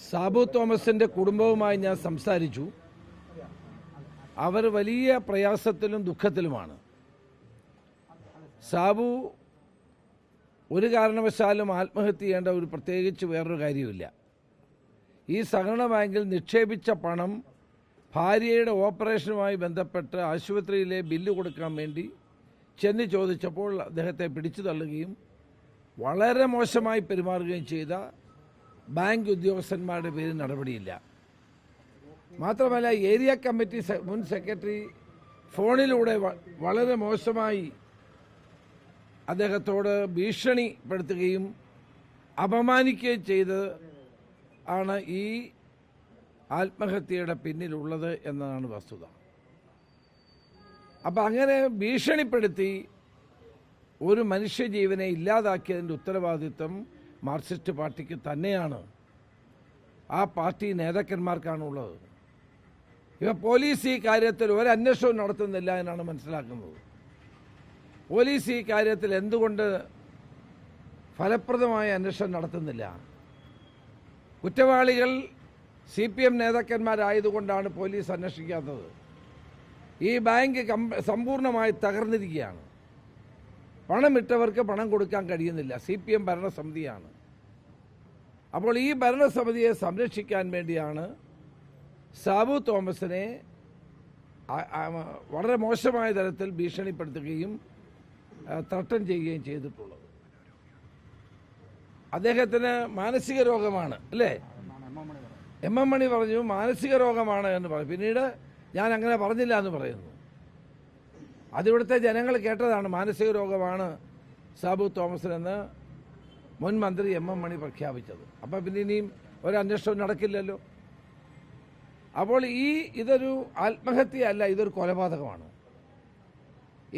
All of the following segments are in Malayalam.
സാബു തോമസിന്റെ കുടുംബവുമായി ഞാൻ സംസാരിച്ചു. അവർ വലിയ പ്രയാസത്തിലും ദുഃഖത്തിലുമാണ്. സാബു ഒരു കാരണവശാലും ആത്മഹത്യ ചെയ്യേണ്ട ഒരു പ്രത്യേകിച്ച് വേറൊരു കാര്യമില്ല. ഈ സഹകരണ ബാങ്കിൽ നിക്ഷേപിച്ച പണം ഭാര്യയുടെ ഓപ്പറേഷനുമായി ബന്ധപ്പെട്ട് ആശുപത്രിയിലെ ബില്ല് കൊടുക്കാൻ വേണ്ടി ചെന്ന് ചോദിച്ചപ്പോൾ അദ്ദേഹത്തെ പിടിച്ചു തള്ളുകയും വളരെ മോശമായി പെരുമാറുകയും ചെയ്ത ബാങ്ക് ഉദ്യോഗസ്ഥന്മാരുടെ പേരിൽ നടപടിയില്ല. മാത്രമല്ല, ഏരിയ കമ്മിറ്റി മുൻ സെക്രട്ടറി ഫോണിലൂടെ വളരെ മോശമായി അദ്ദേഹത്തോട് ഭീഷണിപ്പെടുത്തുകയും അപമാനിക്കുകയും ചെയ്ത് ആണ് ഈ ആത്മഹത്യയുടെ പിന്നിലുള്ളത് എന്നതാണ് വസ്തുത. അപ്പം അങ്ങനെ ഭീഷണിപ്പെടുത്തി ഒരു മനുഷ്യജീവനെ ഇല്ലാതാക്കിയതിൻ്റെ ഉത്തരവാദിത്വം മാർക്സിസ്റ്റ് പാർട്ടിക്ക് തന്നെയാണ്, ആ പാർട്ടി നേതാക്കന്മാർക്കാണുള്ളത്. ഇപ്പം പോലീസ് ഈ കാര്യത്തിൽ ഒരു അന്വേഷണവും നടത്തുന്നില്ല എന്നാണ് മനസ്സിലാക്കുന്നത്. പോലീസ് ഈ കാര്യത്തിൽ എന്തുകൊണ്ട് ഫലപ്രദമായ അന്വേഷണം നടത്തുന്നില്ല? കുറ്റവാളികൾ CPM നേതാക്കന്മാരായതുകൊണ്ടാണ് പോലീസ് അന്വേഷിക്കാത്തത്. ഈ ബാങ്ക് സമ്പൂർണ്ണമായി തകർന്നിരിക്കുകയാണ്. പണമിട്ടവർക്ക് പണം കൊടുക്കാൻ കഴിയുന്നില്ല. CPM ഭരണസമിതിയാണ്. അപ്പോൾ ഈ ഭരണസമിതിയെ സംരക്ഷിക്കാൻ വേണ്ടിയാണ് സാബു തോമസിനെ വളരെ മോശമായ തരത്തിൽ ഭീഷണിപ്പെടുത്തുകയും ത്രട്ടൻ ചെയ്യുകയും ചെയ്തിട്ടുള്ളത്. അദ്ദേഹത്തിന് മാനസിക രോഗമാണ് അല്ലേ? MM മണി പറഞ്ഞു മാനസിക രോഗമാണ് എന്ന് പറഞ്ഞു. പിന്നീട് ഞാൻ അങ്ങനെ പറഞ്ഞില്ല എന്ന് പറയുന്നു. അതിവിടുത്തെ ജനങ്ങൾ കേട്ടതാണ്. മാനസിക രോഗമാണ് സാബു തോമസിനെന്ന് മുൻ മന്ത്രി MM മണി പ്രഖ്യാപിച്ചത്. അപ്പം പിന്നെ ഇനിയും ഒരു അന്വേഷണം നടക്കില്ലല്ലോ. അപ്പോൾ ഇതൊരു ആത്മഹത്യയല്ല, ഇതൊരു കൊലപാതകമാണ്.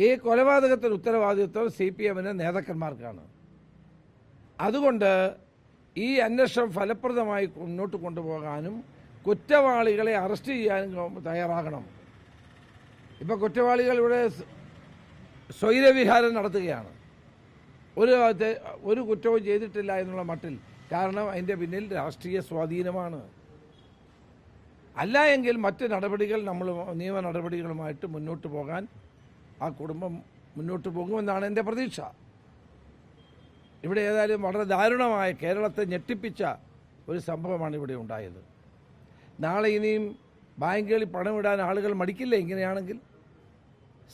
ഈ കൊലപാതകത്തിന് ഉത്തരവാദിത്വം CPMന്റെ നേതാക്കന്മാർക്കാണ്. അതുകൊണ്ട് ഈ അന്വേഷണം ഫലപ്രദമായി മുന്നോട്ട് കൊണ്ടുപോകാനും കുറ്റവാളികളെ അറസ്റ്റ് ചെയ്യാനും തയ്യാറാകണം. ഇപ്പോൾ കുറ്റവാളികൾ ഇവിടെ സ്വൈരവിഹാരം നടത്തുകയാണ്. ഒരു കുറ്റവും ചെയ്തിട്ടില്ല എന്നുള്ള മട്ടിൽ. കാരണം അതിൻ്റെ പിന്നിൽ രാഷ്ട്രീയ സ്വാധീനമാണ്. അല്ല എങ്കിൽ മറ്റ് നടപടികൾ, നിയമ നടപടികളുമായിട്ട് മുന്നോട്ട് പോകാൻ ആ കുടുംബം മുന്നോട്ട് പോകുമെന്നാണ് എൻ്റെ പ്രതീക്ഷ. ഇവിടെ ഏതായാലും വളരെ ദാരുണമായ, കേരളത്തെ ഞെട്ടിപ്പിച്ച ഒരു സംഭവമാണ് ഇവിടെ ഉണ്ടായത്. നാളെ ഇനിയും ബാങ്കുകളിൽ പണമിടാൻ ആളുകൾ മടിക്കില്ലേ? ഇങ്ങനെയാണെങ്കിൽ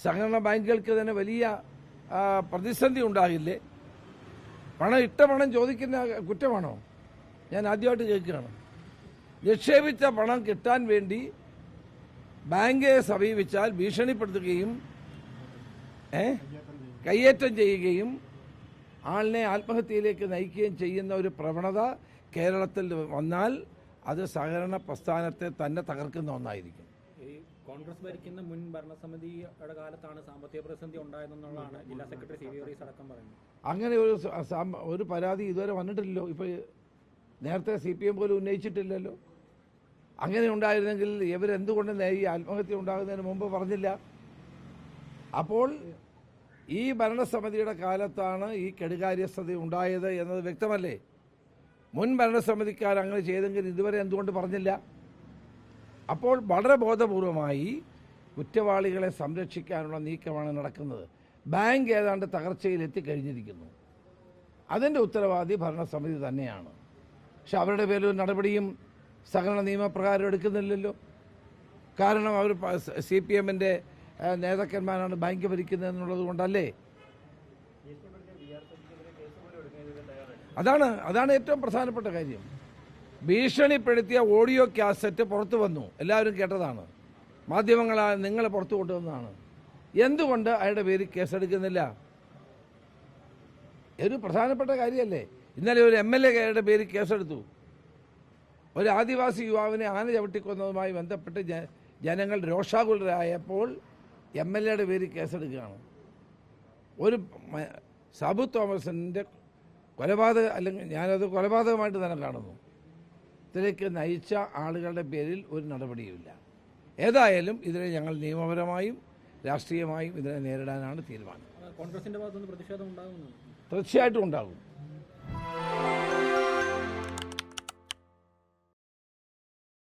സഹകരണ ബാങ്കുകൾക്ക് തന്നെ വലിയ പ്രതിസന്ധി ഉണ്ടാകില്ലേ? ഇട്ട പണം ചോദിക്കുന്ന കുറ്റമാണോ? ഞാൻ ആദ്യമായിട്ട് കേൾക്കുകയാണ്. നിക്ഷേപിച്ച പണം കിട്ടാൻ വേണ്ടി ബാങ്കെ സമീപിച്ചാൽ ഭീഷണിപ്പെടുത്തുകയും കയ്യേറ്റം ചെയ്യുകയും ആളിനെ ആത്മഹത്യയിലേക്ക് നയിക്കുകയും ചെയ്യുന്ന ഒരു പ്രവണത കേരളത്തിൽ വന്നാൽ അത് സഹകരണ പ്രസ്ഥാനത്തെ തന്നെ തകർക്കുന്ന ഒന്നായിരിക്കും. ഈ കോൺഗ്രസ് ഭരിക്കുന്ന മുൻ ഭരണസമിതിയുടെ കാലത്താണ് സാമ്പത്തിക പ്രതിസന്ധി ഉണ്ടായതെന്നുള്ളതാണ് ജില്ലാ സെക്രട്ടറി CV വർഗീസ് അടക്കം പറയുന്നത്. അങ്ങനെ ഒരു പരാതി ഇതുവരെ വന്നിട്ടില്ലല്ലോ. ഇപ്പോൾ നേരത്തെ CPM പോലും ഉന്നയിച്ചിട്ടില്ലല്ലോ. അങ്ങനെ ഉണ്ടായിരുന്നെങ്കിൽ ഇവരെന്തുകൊണ്ട് ഈ ആത്മഹത്യ ഉണ്ടാകുന്നതിന് മുമ്പ് പറഞ്ഞില്ല? അപ്പോൾ ഈ ഭരണസമിതിയുടെ കാലത്താണ് ഈ കെടുകാര്യസ്ഥത ഉണ്ടായത് എന്നത് വ്യക്തമല്ലേ? മുൻ ഭരണസമിതിക്കാർ അങ്ങനെ ചെയ്തെങ്കിൽ ഇതുവരെ എന്തുകൊണ്ട് പറഞ്ഞില്ല? അപ്പോൾ വളരെ ബോധപൂർവമായി കുറ്റവാളികളെ സംരക്ഷിക്കാനുള്ള നീക്കമാണ് നടക്കുന്നത്. ബാങ്ക് ഏതാണ്ട് തകർച്ചയിൽ എത്തിക്കഴിഞ്ഞിരിക്കുന്നു. അതിൻ്റെ ഉത്തരവാദി ഭരണസമിതി തന്നെയാണ്. പക്ഷെ അവരുടെ പേരിൽ ഒരു നടപടിയും സഹകരണ നിയമപ്രകാരം എടുക്കുന്നില്ലല്ലോ. കാരണം അവർ CPMന്റെ നേതാക്കന്മാരാണ് ബാങ്ക് ഭരിക്കുന്നത് എന്നുള്ളത് കൊണ്ടല്ലേ? അതാണ് ഏറ്റവും പ്രധാനപ്പെട്ട കാര്യം. ഭീഷണിപ്പെടുത്തിയ ഓഡിയോ കാസറ്റ് പുറത്തു വന്നു, എല്ലാവരും കേട്ടതാണ്. മാധ്യമങ്ങളാൽ നിങ്ങൾ പുറത്തു കൊണ്ടുവന്നതാണ്. എന്തുകൊണ്ട് അയാളുടെ പേര് കേസെടുക്കുന്നില്ല? ഒരു പ്രധാനപ്പെട്ട കാര്യമല്ലേ? ഇന്നലെ ഒരു MLA പേര് കേസെടുത്തു. ഒരു ആദിവാസി യുവാവിനെ ആന ചവിട്ടിക്കൊന്നതുമായി ബന്ധപ്പെട്ട് ജനങ്ങൾ രോഷാകുലരായപ്പോൾ MLAയുടെ പേര് കേസെടുക്കുകയാണ്. ഒരു സാബു തോമസിൻ്റെ കൊലപാതകം, അല്ലെങ്കിൽ ഞാനത് കൊലപാതകമായിട്ട് തന്നെ കാണുന്നു, ഇതിലേക്ക് നയിച്ച ആളുകളുടെ പേരിൽ ഒരു നടപടിയുമില്ല. ഏതായാലും ഇതിനെ ഞങ്ങൾ നിയമപരമായും രാഷ്ട്രീയമായും ഇതിനെ നേരിടാനാണ് തീരുമാനം. കോൺഗ്രസിന്റെ ഭാഗത്തുനിന്ന് പ്രതിഷേധം ഉണ്ടാകുന്നു. തീർച്ചയായിട്ടും ഉണ്ടാകും.